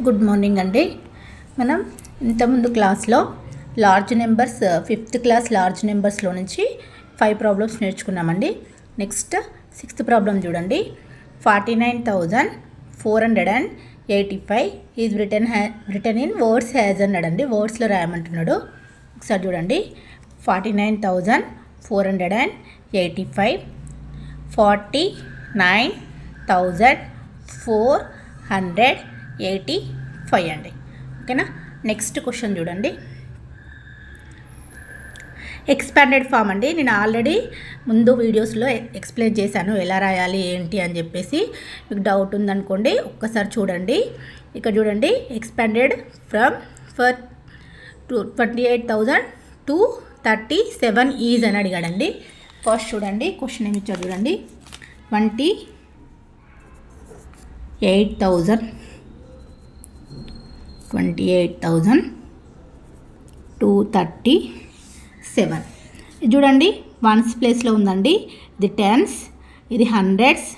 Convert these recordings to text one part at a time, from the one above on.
Good morning అండి. మనం ఇంతకుముందు క్లాస్లో large numbers 5th class large నెంబర్స్లో నుంచి 5 ప్రాబ్లమ్స్ నేర్చుకున్నామండి. నెక్స్ట్ 6th ప్రాబ్లం చూడండి. 49,485 is written in words as అన్నాడండి. వర్డ్స్లో రాయమంటున్నాడు. ఒకసారి చూడండి. 49,485 49,485 అండి. ఓకేనా. నెక్స్ట్ క్వశ్చన్ చూడండి. ఎక్స్పాండెడ్ ఫామ్ అండి. నేను ఆల్రెడీ ముందు వీడియోస్లో ఎక్స్ప్లెయిన్ చేశాను ఎలా రాయాలి ఏంటి అని చెప్పేసి. మీకు డౌట్ ఉందనుకోండి ఒక్కసారి చూడండి. ఇక్కడ చూడండి. ఎక్స్పాండెడ్ ఫ్రమ్ 28,000 to 37 ఈజ్ అని అడిగాడండి. ఫస్ట్ చూడండి క్వశ్చన్ ఏమి ఇచ్చాడు చూడండి. 28,000 to 37 చూడండి. వన్స్ ప్లేస్లో ఉందండి. ఇది టెన్స్, ఇది హండ్రెడ్స్,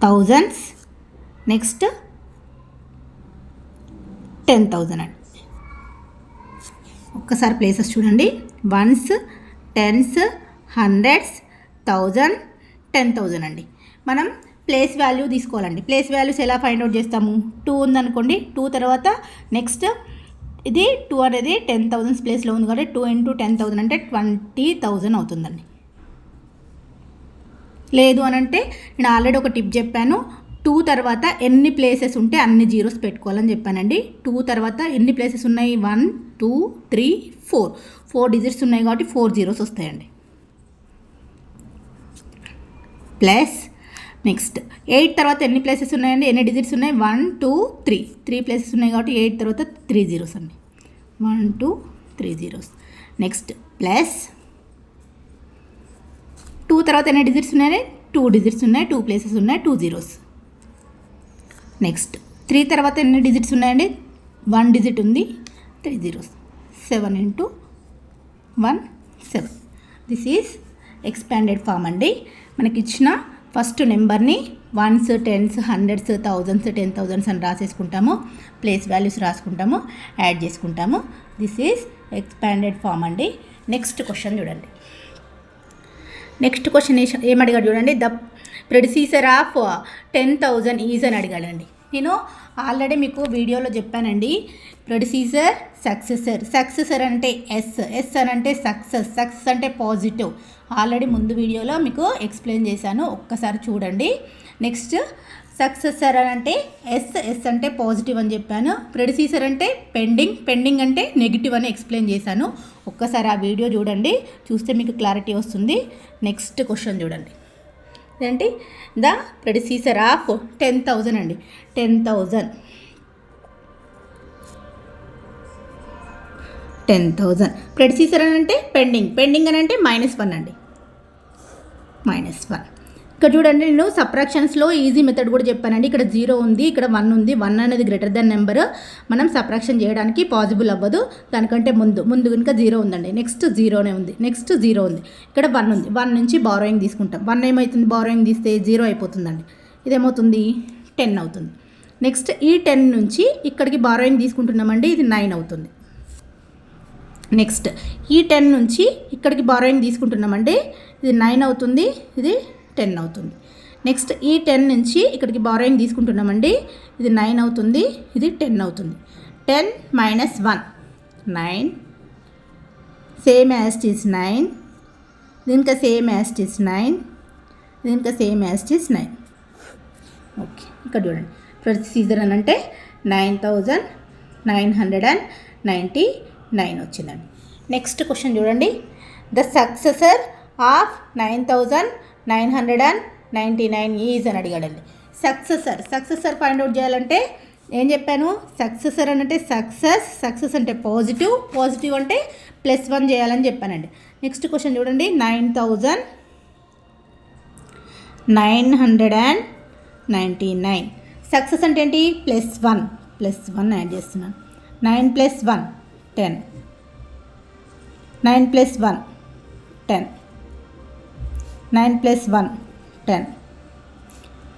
థౌజండ్స్, నెక్స్ట్ 10,000 అండి. ఒక్కసారి ప్లేసెస్ చూడండి. వన్స్, టెన్స్, హండ్రెడ్స్, 1000, 10,000 అండి. మనం ప్లేస్ వాల్యూ తీసుకోవాలండి. ప్లేస్ వాల్యూస్ ఎలా ఫైండ్ అవుట్ చేస్తాము? 2 ఉందనుకోండి, 2 తర్వాత నెక్స్ట్ ఇది 2 అనేది 10,000 ప్లేస్లో ఉంది కాబట్టి 2 into 10,000 అంటే 20,000 అవుతుందండి. లేదు అని అంటే నేను ఆల్రెడీ ఒక టిప్ చెప్పాను. 2 తర్వాత ఎన్ని ప్లేసెస్ ఉంటే అన్ని జీరోస్ పెట్టుకోవాలని చెప్పానండి. 2 తర్వాత ఎన్ని ప్లేసెస్ ఉన్నాయి? 1 2 3 4 డిజిట్స్ ఉన్నాయి కాబట్టి 4 జీరోస్ వస్తాయండి. ప్లస్ నెక్స్ట్ 8 తర్వాత ఎన్ని ప్లేసెస్ ఉన్నాయండి? ఎన్ని డిజిట్స్ ఉన్నాయి? 1 2 3 ప్లేసెస్ ఉన్నాయి కాబట్టి 8 తర్వాత 3 జీరోస్ అండి. 1 2 3 జీరోస్. నెక్స్ట్ ప్లస్ 2 తర్వాత ఎన్ని డిజిట్స్ ఉన్నాయి? 2 డిజిట్స్ ఉన్నాయి, 2 ప్లేసెస్ ఉన్నాయి, 2 జీరోస్. నెక్స్ట్ 3 తర్వాత ఎన్ని డిజిట్స్ ఉన్నాయండి? 1 డిజిట్ ఉంది, 3 zeros. 7 into 1 7. This is expanded form అండి. మనకి ఇచ్చిన ఫస్ట్ నెంబర్ని వన్స్, టెన్స్, హండ్రెడ్స్, థౌజండ్స్, 10,000 అని రాసేసుకుంటాము. ప్లేస్ వాల్యూస్ రాసుకుంటాము, యాడ్ చేసుకుంటాము. దిస్ ఈజ్ ఎక్స్పాండెడ్ ఫామ్ అండి. నెక్స్ట్ క్వశ్చన్ చూడండి. నెక్స్ట్ క్వశ్చన్ ఏమడిగాడు చూడండి. ద ప్రెడిసీసర్ ఆఫ్ 10,000 ఈజ్ అని అడిగాడండి. నేను ఆల్రెడీ మీకు వీడియోలో చెప్పానండి. ప్రెడిసీసర్, సక్సెసర్ అంటే ఎస్ అని అంటే సక్సెస్ అంటే పాజిటివ్. ఆల్రెడీ ముందు వీడియోలో మీకు ఎక్స్ప్లెయిన్ చేశాను, ఒక్కసారి చూడండి. నెక్స్ట్ సక్సెసర్ అని అంటే ఎస్ అంటే పాజిటివ్ అని చెప్పాను. ప్రెడిసీసర్ అంటే పెండింగ్ అంటే నెగిటివ్ అని ఎక్స్ప్లెయిన్ చేశాను. ఒక్కసారి ఆ వీడియో చూడండి, చూస్తే మీకు క్లారిటీ వస్తుంది. నెక్స్ట్ క్వశ్చన్ చూడండి. ఏంటి? ద ప్రెడిసీసర్ ఆఫ్ 10,000 అండి. 10,000 ప్రెడిసీసర్ అని అంటే పెండింగ్ అని అంటే -1 అండి. -1. ఇక్కడ చూడండి, నేను సబ్ట్రాక్షన్స్లో ఈజీ మెథడ్ కూడా చెప్పానండి. ఇక్కడ 0 ఉంది, ఇక్కడ 1 ఉంది. 1 అనేది గ్రేటర్ దెన్ నెంబర్. మనం సబ్ట్రాక్షన్ చేయడానికి పాసిబుల్ అవ్వదు. దానికంటే ముందు కనుక 0 ఉందండి. నెక్స్ట్ 0నే ఉంది, నెక్స్ట్ 0 ఉంది. ఇక్కడ 1 ఉంది. 1 నుంచి బారోయింగ్ తీసుకుంటాం. 1 ఏమవుతుంది? బారోయింగ్ తీస్తే 0 అయిపోతుందండి. ఇదేమవుతుంది? 10 అవుతుంది. నెక్స్ట్ ఈ 10 నుంచి ఇక్కడికి బారోయింగ్ తీసుకుంటున్నామండి. ఇది 9 అవుతుంది. నెక్స్ట్ ఈ 10 నుంచి ఇక్కడికి బారోయింగ్ తీసుకుంటున్నామండి. ఇది 9 అవుతుంది, ఇది 10 అవుతుంది. నెక్స్ట్ ఈ 10 నుంచి ఇక్కడికి బారోయింగ్ తీసుకుంటున్నామండి. ఇది 9 అవుతుంది, ఇది 10 అవుతుంది. 10 - 1 9, సేమ్ యాజ్ ఇట్ ఈస్ 9, దీనికి సేమ్ యాజ్ ఇట్ ఈస్ 9, దీనికి same as it is 9. Okay, ఇక్కడ చూడండి. ప్రొసీజర్ అని అంటే 9,999 వచ్చిందండి. నెక్స్ట్ క్వశ్చన్ చూడండి. ద సక్సెసర్ ఆఫ్ 9,999 ఈజ్ అని అడిగాడండి. సక్సెసర్ ఫైండ్ అవుట్ చేయాలంటే ఏం చెప్పాను? సక్సెసర్ అని అంటే సక్సెస్ అంటే పాజిటివ్ అంటే +1 చేయాలని చెప్పానండి. నెక్స్ట్ క్వశ్చన్ చూడండి. 9,999 సక్సెస్ అంటే ఏంటి? +1 యాడ్ చేస్తున్నాను. 9 + 1 10, 9 + 1 10, 9 + 1 10,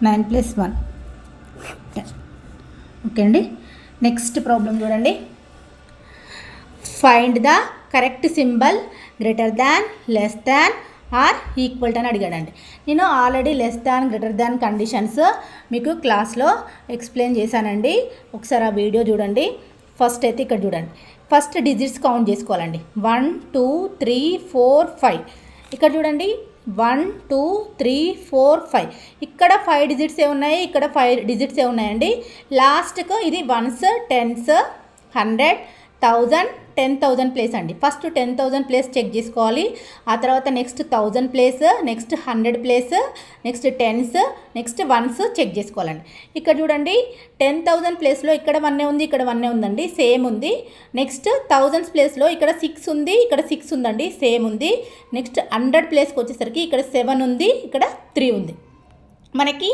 9 + 1 10. ఓకే అండి. నెక్స్ట్ ప్రాబ్లం చూడండి. Find the correct symbol greater than, less than or equal to అని అడిగాడండి. నేను already less than, greater than conditions మీకు క్లాస్లో ఎక్స్ప్లెయిన్ చేశానండి. ఒకసారి ఆ వీడియో చూడండి. ఫస్ట్ అయితే ఇక్కడ చూడండి. ఫస్ట్ డిజిట్స్ కౌంట్ చేసుకోవాలండి. 1 2 3 4 5. ఇక్కడ చూడండి 1 2 3 4 5. ఇక్కడ 5 డిజిట్స్ ఉన్నాయి, ఇక్కడ 5 డిజిట్స్ ఉన్నాయండి. లాస్ట్కు ఇది 1s 10s 100 1000 10,000 ప్లేస్ అండి. ఫస్ట్ 10,000 ప్లేస్ చెక్ చేసుకోవాలి. ఆ తర్వాత next 1000 place, next 100 place, next 10s, next 1s check చేసుకోవాలండి. ఇక్కడ చూడండి 10,000 ప్లేస్లో ఇక్కడ 1 ఉంది, ఇక్కడ 1 ఉందండి, సేమ్ ఉంది. నెక్స్ట్ 1000 ప్లేస్లో ఇక్కడ 6 ఉంది, ఇక్కడ 6 ఉందండి, సేమ్ ఉంది. నెక్స్ట్ 100 ప్లేస్కి వచ్చేసరికి ఇక్కడ 7 ఉంది, ఇక్కడ 3 ఉంది. మనకి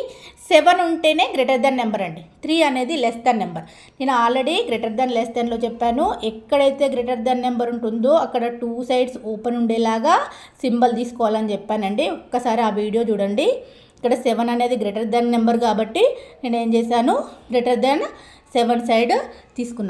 7 ఉంటేనే గ్రేటర్ దెన్ నెంబర్ అండి. 3 అనేది లెస్ దెన్ నెంబర్. నేను ఆల్రెడీ గ్రేటర్ దెన్ లెస్ దెన్లో చెప్పాను. ఎక్కడైతే గ్రేటర్ దెన్ నెంబర్ ఉంటుందో అక్కడ 2 సైడ్స్ ఓపెన్ ఉండేలాగా సింబల్ తీసుకోవాలని చెప్పానండి. ఒక్కసారి ఆ వీడియో చూడండి. ఇక్కడ 7 అనేది గ్రేటర్ దెన్ నెంబర్ కాబట్టి నేను ఏం చేశాను, గ్రేటర్ దెన్ 7 సైడ్ తీసుకున్నాను.